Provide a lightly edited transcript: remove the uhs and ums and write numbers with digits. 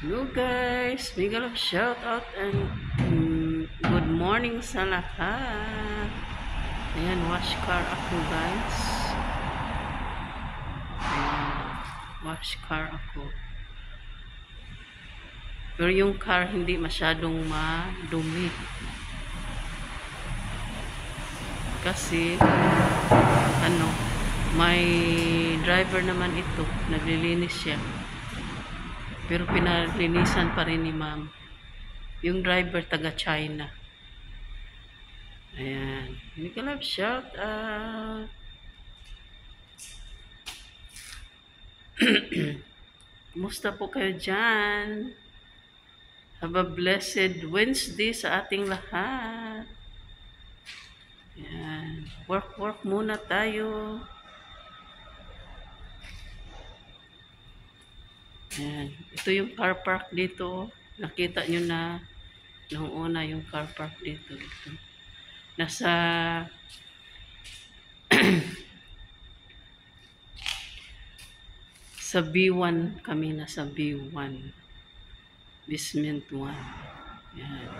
Hello guys, big love shout out and good morning sa lahat. Ayan, wash car ako guys. Ayan, wash car ako. Pero yung car hindi masyadong madumi. Kasi, may driver naman ito. Naglilinis siya. Pero pinalinisan pa rin ni ma'am. Yung driver taga China. Ayan. Hindi ka love shout out. Kumusta po kayo dyan? Have a blessed Wednesday sa ating lahat. Ayan. Work muna tayo. Ayan. Ito yung car park dito. Nakita nyo na nung una yung car park dito. Ito. Nasa sa B1 kami, nasa B1 basement 1. Ayan.